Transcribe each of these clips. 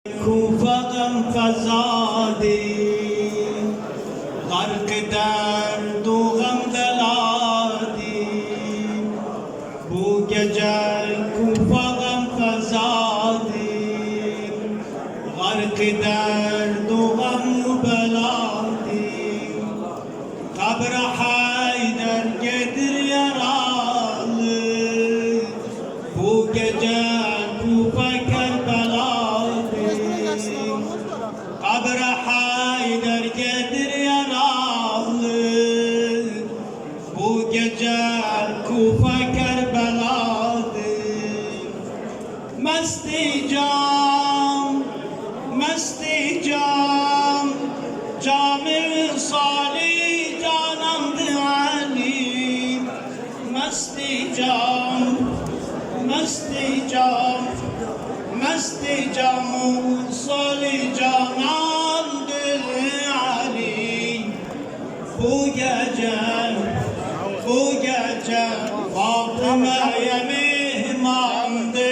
Kufa'dan fazadi Gark eder doğan beladi Bu gece Kufa'dan fazadi Gark eder doğan beladi Kabr Haydar gedir yaralı Bu gece Kufa Kabr Haydar gedir yaralı Bu gece Kufa Kerbela'dır Mesti cam, mesti cam Cami salih canandı Ali Mesti cam, mesti cam Mesti camı salih canandı Ali Bu gece Fatıma'ya mihmandı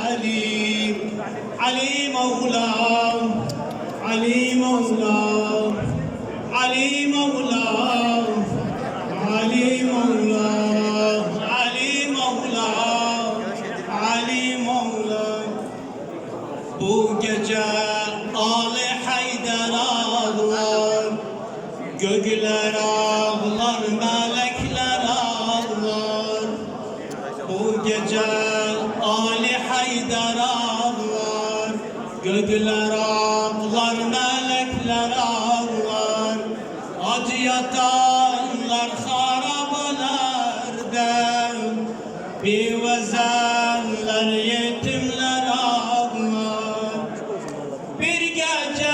Ali Ali Mevlam Ali Mevlam Ali Mevlam Ali Mevlam Ali Mevlam Ali Mevlam Bu gece Ali Haydar ağlar Gökler ağlar, melekler ağlar Bu gece Ali Haydar ağlar Gökler ağlar, melekler ağlar Acı yatanlar harabelerden Bir vezenler, yetimler ağlar Bir gece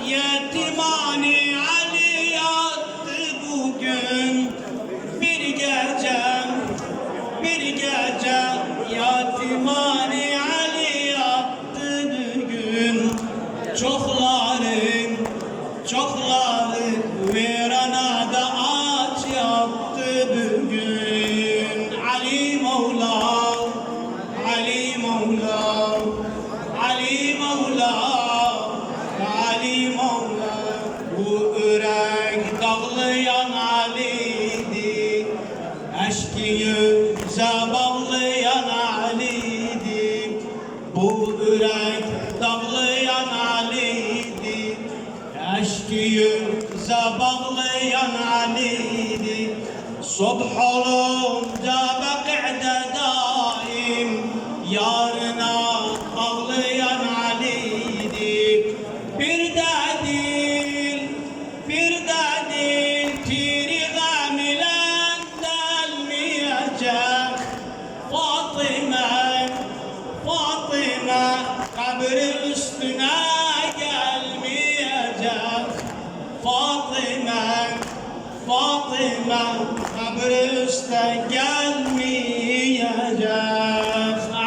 yetimhane Ali yattı bugün Bir gece yetimhane Ali yattı bugün Çokları veranada aç yaptı bugün Ali Mevlam Ali Mevlam Ali Mevlam Ali Mevlam Bu ürek dağlayan Ali'di Eşki yüze bağlayan Ali'di Bu ürek dağlayan Ali'di Eşki yüze bağlayan Ali'di Subh olunca bakı'da daim Yarına ağlayan Ali'di Bir de değil Tiri gam ile delmeyecek Fatıma kabri üstüne gelmeyecek Fatıma kabri üstüne gelmeyecek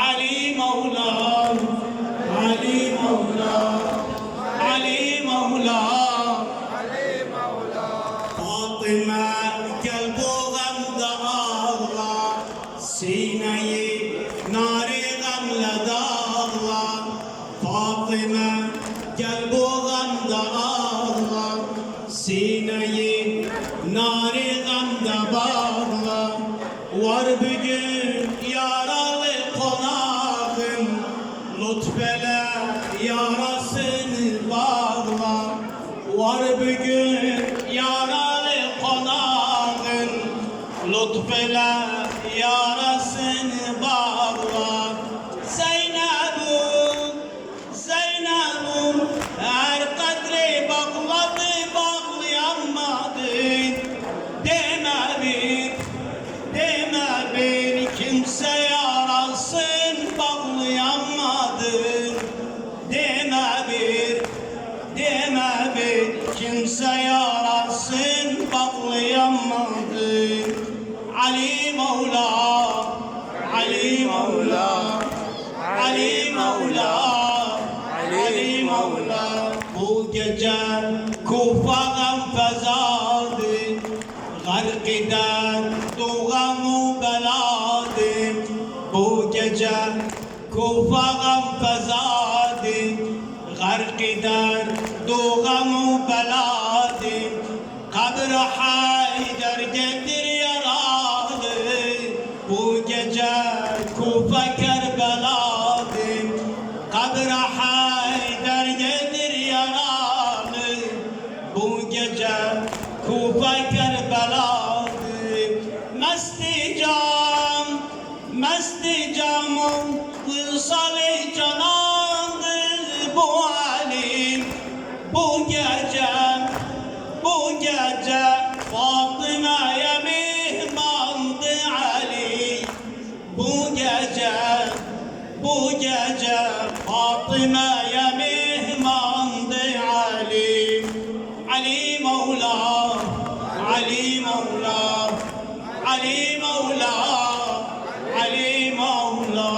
Ali Mevlam Ali Mevlam Ali Mevlam Fatıma kalbu gamda ağlar Sineyi nari gamla dağlar Fatıma kalbu gamda ağlar Sineyi nari gamda bağlar Var bugün yaralı konağın Lütfele yarasını bağla Var bugün yaralı konağın Lütfele yarasını bağla Zeynep'im her kadri bağladı bağlayamadın Deme bir kimse yarasın bağlayamadın Deme bir kimse yarasın bağlayamadın Ali Mevlam Ali Mevlam Ali Mevlam Ali Mevlam Bu gece Kufa'dan fezadı Gark eder doğan beladı Bu gece Kufa gam fezadi, gharq derd u gam u beladi. Kabr Haydar getir yaralı, bu gece Kufa Kerbela'dı. Kabr Haydar getir yaralı, bu gece Kufa Kerbela'dı. Mesti camım, vısal-i canandır bu alim. Bu gece Fatıma'ya mihmandı Ali. Bu gece Fatıma